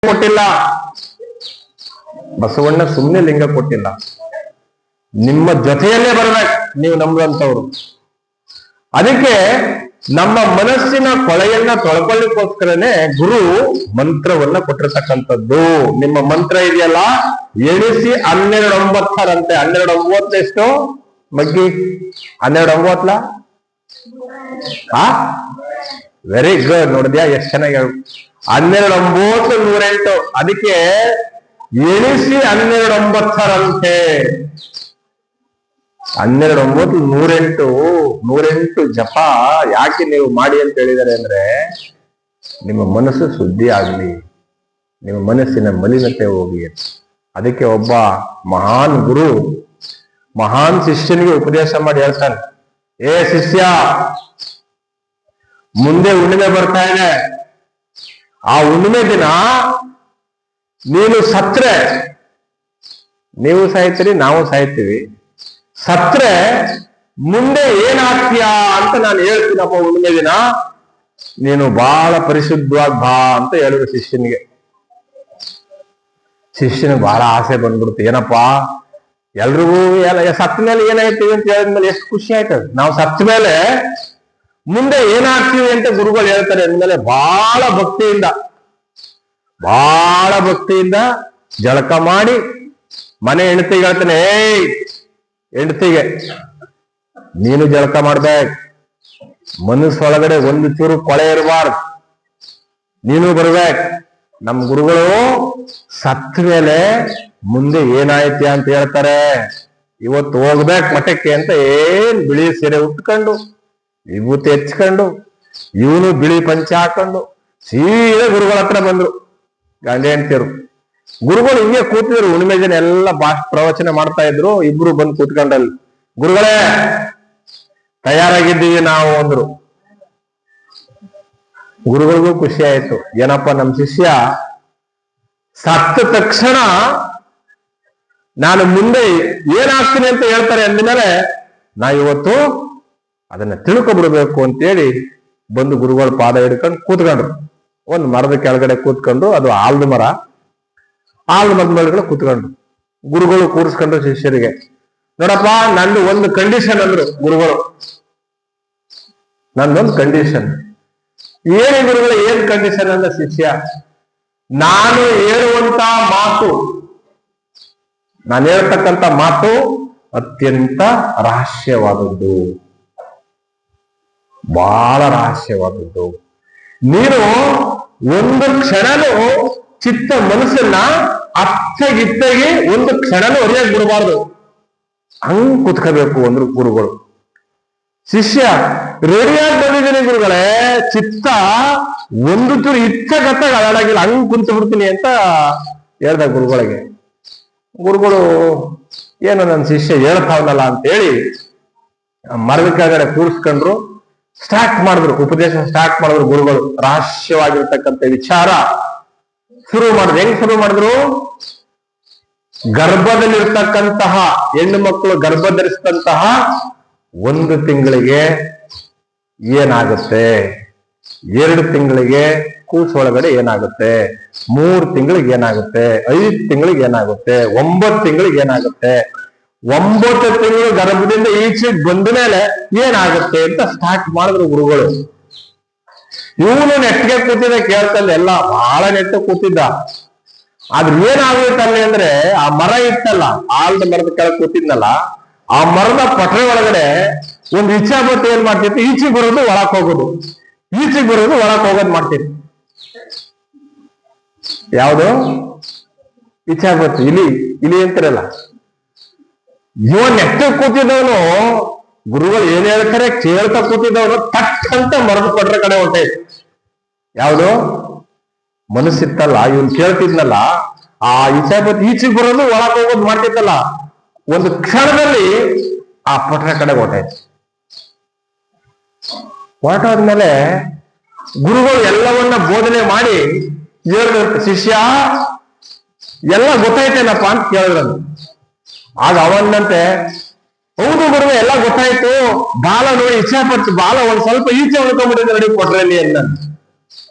ಕೊಟ್ಟಿಲ್ಲ, ಬಸವಣ್ಣ ಸುಮ್ಮನೆ ಲಿಂಗ ಕೊಟ್ಟಿಲ್ಲ. ನಿಮ್ಮ ಜೊತೆಯಲ್ಲೇ ಬರ್ಬೇಕು ನೀವು ನಂಬುವಂತವ್ರು. ಅದಕ್ಕೆ ನಮ್ಮ ಮನಸ್ಸಿನ ಕೊಳೆಯನ್ನ ತೊಳ್ಕೊಳ್ಳಿಕ್ಕೋಸ್ಕರನೇ ಗುರು ಮಂತ್ರವನ್ನ ಕೊಟ್ಟಿರ್ತಕ್ಕಂಥದ್ದು. ನಿಮ್ಮ ಮಂತ್ರ ಇದೆಯಲ್ಲ, ಎಣಿಸಿ 12 12 ಎಷ್ಟು ಮಗ್ಗಿ? 12 ವೆರಿ ಗುಡ್. ನೋಡಿದ್ಯಾ ಎಷ್ಟು ಚೆನ್ನಾಗಿ 12 108. ಅದಕ್ಕೆ ಎಣಿಸಿ 12 108 108 ಜಪ ಯಾಕೆ ನೀವು ಮಾಡಿ ಅಂತ ಹೇಳಿದ್ದಾರೆ ಅಂದ್ರೆ, ನಿಮ್ಮ ಮನಸ್ಸು ಶುದ್ಧಿ ಆಗ್ಲಿ, ನಿಮ್ಮ ಮನಸ್ಸಿನ ಮಲಿನತೆ ಹೋಗಿ. ಅದಕ್ಕೆ ಒಬ್ಬ ಮಹಾನ್ ಗುರು ಮಹಾನ್ ಶಿಷ್ಯನಿಗೆ ಉಪದೇಶ ಮಾಡಿ ಹೇಳ್ತಾನೆ, ಏ ಶಿಷ್ಯ, ಮುಂದೆ ಹುಣ್ಣಿಮೆ ಬರ್ತಾ ಇದೆ. ಆ ಹುಣ್ಣಿಮೆ ದಿನ ನೀನು ಸತ್ರೆ, ನೀವು ಸಾಯ್ತೀರಿ, ನಾವು ಸಾಯ್ತೀವಿ. ಸತ್ರೆ ಮುಂದೆ ಏನಾಗ್ತೀಯಾ ಅಂತ ನಾನು ಹೇಳ್ತೀನಪ್ಪ. ಹುಣ್ಣಿಮೆ ದಿನ ನೀನು ಬಹಳ ಪರಿಶುದ್ಧವಾಗಿ ಬಾ ಅಂತ ಹೇಳಿದ್ರು ಶಿಷ್ಯನಿಗೆ. ಶಿಷ್ಯನಿಗೆ ಬಹಳ ಆಸೆ ಬಂದ್ಬಿಡುತ್ತೆ. ಏನಪ್ಪಾ, ಎಲ್ರಿಗೂ ಸತ್ತ ಮೇಲೆ ಏನಾಯ್ತೀವಿ ಅಂತ ಹೇಳಿದ್ಮೇಲೆ ಎಷ್ಟು ಖುಷಿ ಆಯ್ತದ. ನಾವು ಸತ್ತ ಮೇಲೆ ಮುಂದೆ ಏನಾಗ್ತೀವಿ ಅಂತ ಗುರುಗಳು ಹೇಳ್ತಾರೆ ಅಂದ್ಮೇಲೆ ಬಹಳ ಭಕ್ತಿಯಿಂದ ಜಳಕ ಮಾಡಿ ಮನೆ ಹೆಂಡತಿಗೆ ಹೇಳ್ತಾನೆ, ಏಯ್ ಹೆಂಡತಿಗೆ, ನೀನು ಜಳಕ ಮಾಡ್ಬೇಕು, ಮನಸ್ಸೊಳಗಡೆ ಒಂದು ಚೂರು ಕೊಳೆ ಇರಬಾರ್ದು, ನೀನು ಬರ್ಬೇಕು. ನಮ್ ಗುರುಗಳು ಸತ್ತ ಮೇಲೆ ಮುಂದೆ ಏನಾಯ್ತಿ ಅಂತ ಹೇಳ್ತಾರೆ. ಇವತ್ತು ಹೋಗ್ಬೇಕು ಮಠಕ್ಕೆ ಅಂತ ಏನ್ ಬಿಳಿ ಸೀರೆ ಉಟ್ಕೊಂಡು ವಿಭೂತಿ ಹೆಚ್ಕೊಂಡು ಇವನು ಬಿಳಿ ಪಂಚೆ ಹಾಕೊಂಡು ಸೀದಾ ಗುರುಗಳ ಹತ್ರ ಬಂದ್ರು. ಗಂಡ ಹೆಂಡ್ತಿರು ಗುರುಗಳು ಹಿಂಗೆ ಕೂತಿದ್ರು. ಹುಣ್ಣಿಮೆ ದಿನ ಎಲ್ಲ ಪ್ರವಚನ ಮಾಡ್ತಾ ಇದ್ರು. ಇಬ್ರು ಬಂದು ಕೂತ್ಕೊಂಡಲ್ಲಿ, ಗುರುಗಳೇ ತಯಾರಾಗಿದ್ದೀವಿ ನಾವು ಅಂದ್ರು. ಗುರುಗಳಿಗೂ ಖುಷಿ ಆಯ್ತು. ಏನಪ್ಪ, ನಮ್ ಶಿಷ್ಯ ಸತ್ತ ತಕ್ಷಣ ನಾನು ಮುಂದೆ ಏನಾಗ್ತೀನಿ ಅಂತ ಹೇಳ್ತಾರೆ ಅಂದ್ಮೇಲೆ ನಾ ಇವತ್ತು ಅದನ್ನ ತಿಳ್ಕೊಬಿಡ್ಬೇಕು ಅಂತೇಳಿ ಬಂದು ಗುರುಗಳ ಪಾದ ಹಿಡ್ಕೊಂಡು ಕೂತ್ಕೊಂಡ್ರು. ಒಂದು ಮರದ ಕೆಳಗಡೆ ಕೂತ್ಕೊಂಡು, ಅದು ಆಲದ ಮರದ ಮೇಲ್ಗಡೆ ಕೂತ್ಕೊಂಡ್ರು. ಗುರುಗಳು ಕೂರಿಸ್ಕೊಂಡ್ರು ಶಿಷ್ಯರಿಗೆ. ನೋಡಪ್ಪ, ನಂದು ಒಂದು ಕಂಡೀಷನ್ ಅಂದ್ರು ಗುರುಗಳು. ನಂದೊಂದು ಕಂಡೀಷನ್. ಏನೇ ಗುರುಗಳು, ಏನ್ ಕಂಡೀಷನ್ ಅಂದ ಶಿಷ್ಯ, ನಾನು ಹೇಳುವಂತ ಮಾತು, ನಾನು ಹೇಳ್ತಕ್ಕಂಥ ಮಾತು ಅತ್ಯಂತ ರಹಸ್ಯವಾದದ್ದು, ಬಹಳ ರಹಸ್ಯವಾದದ್ದು. ನೀನು ಒಂದು ಕ್ಷಣನೂ ಚಿತ್ತ ಮನಸ್ಸನ್ನ ಅಚ್ಚಗಿತ್ತಾಗಿ ಒಂದು ಕ್ಷಣನೂ ಹೊರೆಯಾಗಿ ಬಿಡಬಾರ್ದು, ಹಂಗ್ ಕುತ್ಕೋಬೇಕು ಅಂದ್ರು ಗುರುಗಳು. ಶಿಷ್ಯ ರೆಡಿಯಾಗಿ ಬಂದಿದ್ದೀನಿ ಗುರುಗಳೇ, ಚಿತ್ತ ಒಂದು ಚೂರು ಇಚ್ಛೆಗತ್ತಾಗ ಅದಾಡಾಗಿಲ್ಲ, ಹಂಗ್ ಕುಂತು ಬಿಡ್ತೀನಿ ಅಂತ ಹೇಳ್ದ ಗುರುಗಳಿಗೆ. ಗುರುಗಳು ಏನು ನನ್ನ ಶಿಷ್ಯ ಹೇಳ್ತಾವನಲ್ಲ ಅಂತೇಳಿ ಮರದ ಕೆಳಗಡೆ ಕೂರಿಸ್ಕೊಂಡ್ರು. ಸ್ಟಾರ್ಟ್ ಮಾಡಿದ್ರು, ಉಪದೇಶ ಸ್ಟಾರ್ಟ್ ಮಾಡಿದ್ರು ಗುರುಗಳು. ರಹಸ್ಯವಾಗಿರ್ತಕ್ಕಂಥ ವಿಚಾರ ಶುರು ಮಾಡಿದ್ರು. ಹೆಂಗ್ ಶುರು ಮಾಡಿದ್ರು? ಗರ್ಭದಲ್ಲಿರ್ತಕ್ಕಂತಹ ಹೆಣ್ಣು ಮಕ್ಕಳು ಗರ್ಭ ಧರಿಸಿದಂತಹ 1 ತಿಂಗಳಿಗೆ ಏನಾಗುತ್ತೆ, 2 ತಿಂಗಳಿಗೆ ಕೂಸೊಳಗಡೆ ಏನಾಗುತ್ತೆ, 3 ತಿಂಗಳಿಗೆ ಏನಾಗುತ್ತೆ, 5 ತಿಂಗಳಿಗೆ ಏನಾಗುತ್ತೆ, 9 ತಿಂಗಳಿಗೆ ಏನಾಗುತ್ತೆ, 9 ತಿಂಗಳು ಗರ್ಭದಿಂದ ಈಚೆಗೆ ಬಂದ ಮೇಲೆ ಏನಾಗುತ್ತೆ ಅಂತ ಸ್ಟಾರ್ಟ್ ಮಾಡಿದ್ರು ಗುರುಗಳು. ಇವನು ನೆಟ್ಟಿಗೆ ಕೂತಿದ್ದ, ಕೇಳ್ತಲ್ಲ, ಎಲ್ಲ ಬಹಳ ನೆಟ್ಟ ಕೂತಿದ್ದ. ಆದ್ರೆ ಏನಾಗುತ್ತೆ ಅಂದ್ರೆ, ಆ ಮರ ಇತ್ತಲ್ಲ, ಆಲ್ದ ಮರದ ಕೆಳಗೆ ಕೂತಿದ್ನಲ್ಲ, ಆ ಮರದ ಪಟರೆ ಒಳಗಡೆ ಒಂದು ಇಚ್ಛಾಪತಿ ಏನ್ ಮಾಡ್ತಿತ್ತು, ಈಚೆಗೆ ಬರೋದು ಒಳಕ್ ಹೋಗೋದು, ಈಚೆಗೆ ಬರೋದು ಒಳಕ್ ಹೋಗೋದು ಮಾಡ್ತಿತ್ತು. ಯಾವುದು ಇಚ್ಛಾಪತಿ? ಇಲಿ ಅಂತಿರಲ್ಲ. ಇವ ನೆಟ್ಟ ಕೂತಿದ್ದವನು, ಗುರುಗಳು ಏನ್ ಹೇಳ್ತಾರೆ ಕೇಳ್ತಾ ಕೂತಿದ್ದವನು ತಟ್ ಅಂತ ಮರದ ಪಟ್ರ ಕಡೆ ಹೊಂಟೈತಿ. ಯಾವುದು ಮನಸ್ಸಿತ್ತಲ್ಲ, ಇವನ್ ಕೇಳ್ತಿದ್ನಲ್ಲ, ಆ ಇಚ್ಛಾಪತಿ ಈಚೆಗೆ ಬರೋದು ಒಳಕ್ ಹೋಗೋದು ಮಾಡ್ತಿತ್ತಲ್ಲ, ಒಂದು ಕ್ಷಣದಲ್ಲಿ ಆ ಪಟ್ರ ಕಡೆ ಹೊಂಟೈತಿ. ಹೊರಟಾದ್ಮೇಲೆ ಗುರುಗಳು ಎಲ್ಲವನ್ನ ಬೋಧನೆ ಮಾಡಿ ಹೇಳಿದ್ರು, ಶಿಷ್ಯ ಎಲ್ಲ ಗೊತ್ತಾಯ್ತೇನಪ್ಪ ಅಂತ ಕೇಳಿದ್ರು. ಆಗ ಅವನ್ನಂತೆ, ಹೌದು ಗುರುವೆ, ಎಲ್ಲ ಗೊತ್ತಾಯ್ತು, ಬಾಲ ನೋಡಿ ಇಚ್ಛೆ ಪಟ್ಟು ಬಾಲ ಒಂದ್ ಸ್ವಲ್ಪ ಈಚೆ ಉಳ್ಕೊಂಡ್ಬಿಟ್ಟಿದೆ ನೋಡಿ ಕೊಟ್ರಲ್ಲಿ ಅನ್ನ.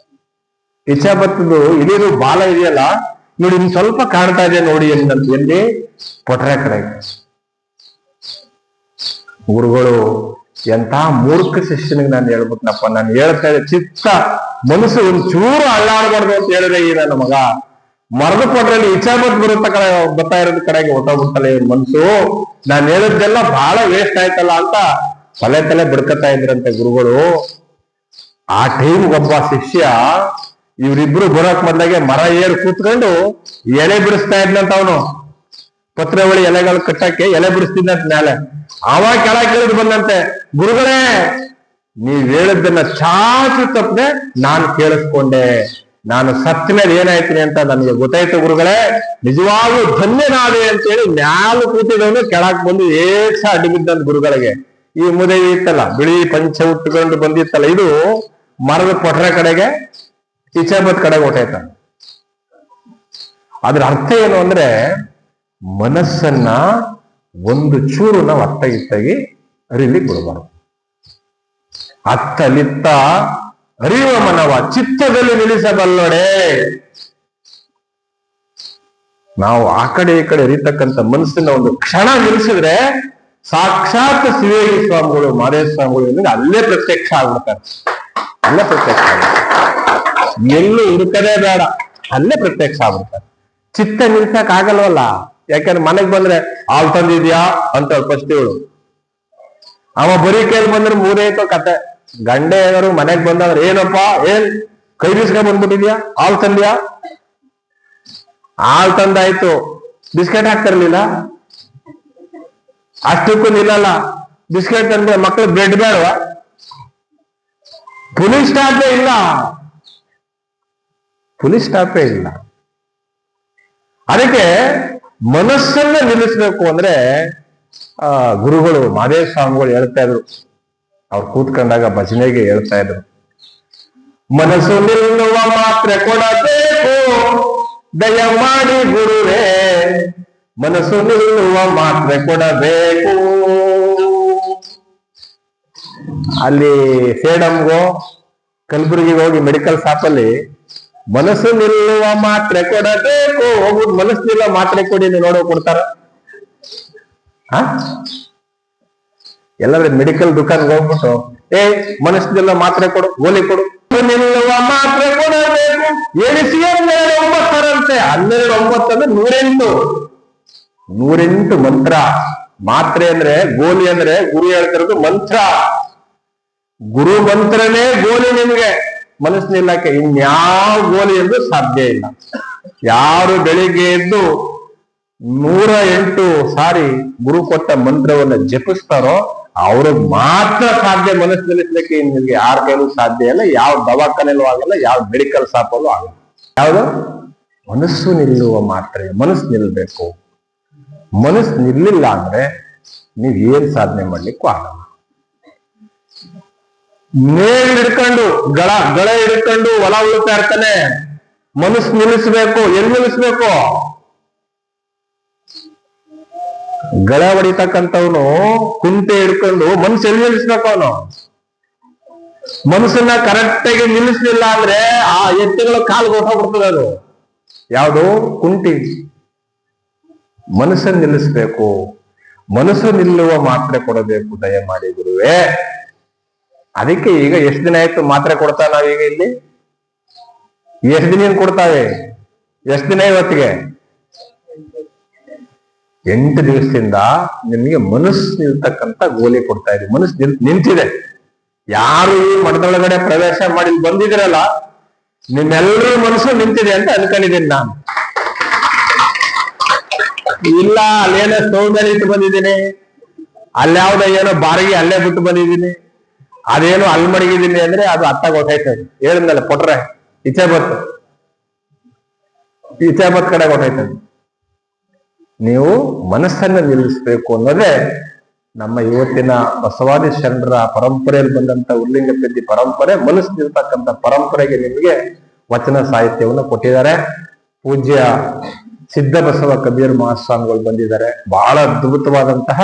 ಇಚ್ಛಾಪತ್ತದು ಇಳಿದು ಬಾಲ ಇದೆಯಲ್ಲ ನೋಡಿ, ಇನ್ ಸ್ವಲ್ಪ ಕಾಣ್ತಾ ಇದೆ ನೋಡಿ ಎಂದಂತ ಎಲ್ಲಿ ಪೊಟ್ರೆ ಕಡೆ. ಗುರುಗಳು ಎಂತ ಮೂರ್ಖ ಶಿಷ್ಯನಿಗೆ ನಾನು ಹೇಳ್ಬಿಟ್ನಪ್ಪ. ನಾನು ಹೇಳ್ತಾ ಇದ್ದೆ, ಚಿತ್ತ ಮನಸ್ಸು ಒಂಚೂರು ಅಳ್ಳಾಡ್ಬಾರ್ದು ಅಂತ ಹೇಳಿದ್ರೆ ಈ ನನ್ನ ಮಗ ಮರದ ಕೊಟ್ರಲ್ಲಿ ಇಚ್ಛಾಪತ್ ಬರುತ್ತ ಕಡೆ ಬರ್ತಾ ಇರೋದ್ ಕಡೆಗೆ ಹೊಟ್ಟೋಗ್ಬಿಡ್ತಲ್ಲ ಇವ್ರ ಮನ್ಸು. ನಾನು ಹೇಳಿದ್ದೆಲ್ಲ ಬಹಳ ವೇಸ್ಟ್ ಆಯ್ತಲ್ಲ ಅಂತ ತಲೆ ಬಿಡ್ಕತಾ ಇದ್ರಂತೆ ಗುರುಗಳು. ಆ ಟೈಮ್ ಒಬ್ಬ ಶಿಷ್ಯ ಇವ್ರಿಬ್ರು ಬರೋಕ್ ಮೊದ್ಲಾಗೆ ಮರ ಏರ್ ಕೂತ್ಕೊಂಡು ಎಲೆ ಬಿಡಿಸ್ತಾ ಇದ್ನಂತ ಅವನು. ಪತ್ರವಳಿ ಎಲೆಗಳು ಕಟ್ಟಕ್ಕೆ ಎಲೆ ಬಿಡಿಸ್ತಿದ್ದಂತ ಮೇಲೆ ಅವಾಗ ಕೆಳಗೆ ಇಳಿದು ಬಂದಂತೆ, ಗುರುಗಳೇ ನೀವ್ ಹೇಳಿದ್ದನ್ನ ಚಾಚು ತಪ್ಪದೆ ನಾನು ಕೇಳಿಸ್ಕೊಂಡೆ, ನಾನು ಸತ್ತ ಮೇಲೆ ಏನಾಯ್ತೀನಿ ಅಂತ ನನಗೆ ಗೊತ್ತಾಯ್ತು ಗುರುಗಳೇ, ನಿಜವಾಗ್ಲೂ ಧನ್ಯನಾದೆ ಅಂತೇಳಿ ಮ್ಯಾಲು ಕೂತಿದವನು ಕೆಳಕ್ ಬಂದು ಏಕ್ಸ ಅಡ್ಡಿ ಬಿದ್ದಂತ ಗುರುಗಳಿಗೆ. ಈ ಮುದವಿ ಇತ್ತಲ್ಲ, ಬಿಳಿ ಪಂಚ ಉಟ್ಕೊಂಡು ಬಂದಿತ್ತಲ್ಲ, ಇದು ಮರದ ಪೊಟ್ರೆ ಕಡೆಗೆ ಇಚ್ಛಾಪತ್ ಕಡೆಗೆ ಹೊಟ್ಟಾಯ್ತ. ಅದ್ರ ಅರ್ಥ ಏನು ಅಂದ್ರೆ, ಮನಸ್ಸನ್ನ ಒಂದು ಚೂರು ನಾವು ಅತ್ತಗಿತ್ತಾಗಿ ಅರಿಲಿಕ್ಕೆ ಬಿಡಬಾರ್ದು. ಅತ್ತಲಿತ್ತ ಅರಿಯುವ ಮನವ ಚಿತ್ತದಲ್ಲಿ ನಿಲ್ಲಿಸಬಲ್ಲೊಡೆ. ನಾವು ಆ ಕಡೆ ಈ ಕಡೆ ಅರಿತಕ್ಕಂಥ ಮನಸ್ಸಿನ ಒಂದು ಕ್ಷಣ ನಿಲ್ಲಿಸಿದ್ರೆ ಸಾಕ್ಷಾತ್ ಶಿವೇರಿ ಸ್ವಾಮಿಗಳು, ಮಾದೇವ ಸ್ವಾಮಿಗಳು ಅಲ್ಲೇ ಪ್ರತ್ಯಕ್ಷ ಆಗ್ಬಿಡ್ತಾರೆ. ಅಲ್ಲೇ ಪ್ರತ್ಯಕ್ಷ ಆಗ್ಬಿಡ್ತಾರೆ, ಎಲ್ಲೂ ಹುಡುಕದೇ ಬೇಡ, ಅಲ್ಲೇ ಪ್ರತ್ಯಕ್ಷ ಆಗ್ಬಿಡ್ತಾರೆ. ಚಿತ್ತ ನಿಲ್ಸಕ್ ಆಗಲ್ವಲ್ಲ, ಯಾಕಂದ್ರೆ ಮನೆಗ್ ಬಂದ್ರೆ ಹಾಲ್ ತಂದಿದ್ಯಾ ಅಂತ ಫಸ್ಟ್ ಇವಳು, ಅವ ಬರೀ ಕೇಳಿ ಬಂದ್ರೆ ಮೂರೈತೋ ಕತೆ. ಗಂಡೆ ಏನಾರು ಮನೆಗ್ ಬಂದವ್ರು ಏನಪ್ಪಾ ಏನ್ ಕೈ ಬೀಸ್ಕೊಂಡ್ ಬಂದ್ಬಿಟ್ಟಿದ್ಯಾ, ಹಾಲ್ ತಂದ್ಯಾ? ಹಾಲ್ ತಂದಾಯ್ತು, ಬಿಸ್ಕೆಟ್ ಹಾಕ್ತಿರ್ಲಿಲ್ಲ, ಅಷ್ಟಕ್ಕೂ ನಿಲ್ಲಲ್ಲ. ಬಿಸ್ಕೆಟ್ ತಂದ್ರೆ ಮಕ್ಳು ಬ್ರೆಡ್ ಬೇಡವ? ಪುಲಿಸ್ ಸ್ಟಾಪೇ ಇಲ್ಲ, ಪುಲಿಸ್ ಸ್ಟಾಪೇ ಇಲ್ಲ. ಅದಕ್ಕೆ ಮನಸ್ಸನ್ನ ನಿಲ್ಲಿಸ್ಬೇಕು ಅಂದ್ರೆ ಗುರುಗಳು ಮಾದೇವ ಸ್ವಾಮಿಗಳು ಹೇಳ್ತಾ ಇದ್ರು, ಅವ್ರು ಕೂತ್ಕೊಂಡಾಗ ಭಜನೆಗೆ ಹೇಳ್ತಾ ಇದ್ರು, ಮನಸ್ಸು ನಿಲ್ಲುವ ಮಾತ್ರ ಕೊಡಬೇಕು ದಯ ಮಾಡಿ ಗುರುವೇ, ಮನಸ್ಸು ನಿಲ್ಲುವ ಮಾತ್ರ ಕೊಡಬೇಕು. ಅಲ್ಲಿ ಸೇಡಂಗೋ ಕಲಬುರಗಿಗೆ ಹೋಗಿ ಮೆಡಿಕಲ್ ಶಾಪಲ್ಲಿ ಮನಸ್ಸು ನಿಲ್ಲುವ ಮಾತ್ರೆ ಕೊಡಬೇಕು ಹೋಗ್ಬಿಟ್ಟು ಮನಸ್ಸು ನಿಲ್ಲುವ ಮಾತ್ರೆ ಕೊಡಿ ನೋಡೋ ಕೊಡ್ತಾರ? ಎಲ್ಲಾದ್ರೆ ಮೆಡಿಕಲ್ ದುಕಾನ್ಗೆ ಹೋಗ್ಬಿಟ್ಟು ಮನಸ್ಸು ನಿಲ್ಲುವ ಮಾತ್ರೆ ಕೊಡು, ಗೋಲಿ ಕೊಡು, ನಿಲ್ಲುವ ಮಾತ್ರೆ ಕೊಡಬೇಕು ಎಣಿಸಿ 12 12 ಅಂದ್ರೆ 108 ಮಂತ್ರ. ಮಾತ್ರೆ ಅಂದ್ರೆ ಗೋಲಿ ಅಂದ್ರೆ ಗುರು ಹೇಳ್ತಿರೋದು ಮಂತ್ರ. ಗುರು ಮಂತ್ರನೇ ಗೋಲಿ ನಿಮ್ಗೆ ಮನಸ್ಸು ನಿಲ್ಲಕ್ಕೆ, ಇನ್ಯಾವ ಗೋಲಿ ಎಂದು ಸಾಧ್ಯ ಇಲ್ಲ. ಯಾರು ಬೆಳಿಗ್ಗೆ ಎದ್ದು 108 ಸಾರಿ ಗುರು ಕೊಟ್ಟ ಮಂತ್ರವನ್ನ ಜಪಿಸ್ತಾರೋ ಅವ್ರಿಗೆ ಮಾತ್ರ ಸಾಧ್ಯ ಮನಸ್ಸು ನಿಲ್ಲಿಸ್ಲಿಕ್ಕೆ. ನಿಮ್ಗೆ ಯಾರ ಕೈಲೂ ಸಾಧ್ಯ ಇಲ್ಲ, ಯಾವ ದವಾಖಾನೆಯಲ್ಲೂ ಆಗಲ್ಲ, ಯಾವ ಮೆಡಿಕಲ್ ಶಾಪಲ್ಲೂ ಆಗಲ್ಲ. ಯಾವುದು? ಮನಸ್ಸು ನಿಲ್ಲುವ ಮಾತ್ರೆ. ಮನಸ್ಸು ನಿಲ್ಬೇಕು. ಮನಸ್ಸು ನಿಲ್ಲಿಲ್ಲ ಅಂದ್ರೆ ನೀವ್ ಏನ್ ಸಾಧನೆ ಮಾಡ್ಲಿಕ್ಕೂ ಆಗಲ್ಲ. ನೇಲ್ ಹಿಡ್ಕೊಂಡು ಗಳ ಹಿಡ್ಕೊಂಡು ಹೊಲ ಉಳ್ತಾ ಇರ್ತಾನೆ, ಮನಸ್ಸು ನಿಲ್ಲಿಸ್ಬೇಕು. ಎಲ್ಲಿ ನಿಲ್ಲಿಸ್ಬೇಕು? ಗಳ ಹೊಡಿತಕ್ಕಂಥವ್ನು ಕುಂಟೆ ಹಿಡ್ಕೊಂಡು ಮನಸ್ಸು ಎಲ್ಲಿ ನಿಲ್ಲಿಸ್ಬೇಕು? ಅವನು ಮನಸ್ಸನ್ನ ಕರೆಕ್ಟ್ ಆಗಿ ನಿಲ್ಲಿಸ್ಲಿಲ್ಲ ಅಂದ್ರೆ ಆ ಎತ್ತುಗಳ ಕಾಲು ಹೊಟ್ಟೋಗ್ಬಿಡ್ತದೆ. ಅದು ಯಾವುದು? ಕುಂಟಿ. ಮನಸ್ಸನ್ನು ನಿಲ್ಲಿಸ್ಬೇಕು. ಮನಸ್ಸು ನಿಲ್ಲುವ ಮಾತ್ರೆ ಕೊಡಬೇಕು ದಯಮಾಡಿ ಗುರುವೇ. ಅದಕ್ಕೆ ಈಗ ಎಷ್ಟು ದಿನ ಆಯ್ತು ಮಾತ್ರೆ ಕೊಡ್ತಾ ನಾವೀಗ ಇಲ್ಲಿ? ಎಷ್ಟು ದಿನ ಕೊಡ್ತಾವೆ? ಎಷ್ಟು ದಿನ ಇವತ್ತಿಗೆ? 8 ದಿವಸದಿಂದ ನಿಮ್ಗೆ ಮನಸ್ಸು ನಿಲ್ತಕ್ಕಂಥ ಗೋಲಿ ಕೊಡ್ತಾ ಇದ್ದೀವಿ. ಮನಸ್ಸು ನಿಂತಿದೆ. ಯಾರು ಈ ಮಠದೊಳಗಡೆ ಪ್ರವೇಶ ಮಾಡಿ ಬಂದಿದ್ರಲ್ಲ, ನಿಮ್ಮೆಲ್ಲರೂ ಮನಸ್ಸು ನಿಂತಿದೆ ಅಂತ ಅನ್ಕೊಂಡಿದ್ದೀನಿ ನಾನು. ಇಲ್ಲ ಅಲ್ಲೇನೋ ಸೌಂದರ್ಯ ಇಟ್ಟು ಬಂದಿದ್ದೀನಿ, ಅಲ್ಯಾವ್ದೋ ಏನೋ ಬಾರಿಗೆ ಅಲ್ಲೇ ಬಿಟ್ಟು ಬಂದಿದ್ದೀನಿ, ಅದೇನು ಅಲ್ಲಿ ಮಡಗಿದ್ದೀನಿ ಅಂದ್ರೆ ಅದು ಅರ್ಥ ಗೊತ್ತಾಯ್ತದೆ. ಹೇಳಿದ್ನಲ್ಲ ಪೊಟ್ರೆ ಇಚ್ಛಾಬತ್ ಕಡೆ ಗೊತ್ತಾಯ್ತದೆ. ನೀವು ಮನಸ್ಸನ್ನ ನಿಲ್ಲಿಸ್ಬೇಕು ಅನ್ನೋದೇ ನಮ್ಮ ಇವತ್ತಿನ ಬಸವಾದಿ ಶರಣರ ಪರಂಪರೆಯಲ್ಲಿ ಬಂದಂತ ಉರ್ಲಿಂಗ ಪೆದ್ದಿ ಪರಂಪರೆ. ಮನಸ್ಸು ನಿಲ್ತಕ್ಕಂಥ ಪರಂಪರೆಗೆ ನಿಮಗೆ ವಚನ ಸಾಹಿತ್ಯವನ್ನು ಕೊಟ್ಟಿದ್ದಾರೆ. ಪೂಜ್ಯ ಸಿದ್ಧ ಬಸವ ಕಬೀರ್ ಮಹಾಸ್ವಾಮಿಗಳು ಬಂದಿದ್ದಾರೆ. ಬಹಳ ಅದ್ಭುತವಾದಂತಹ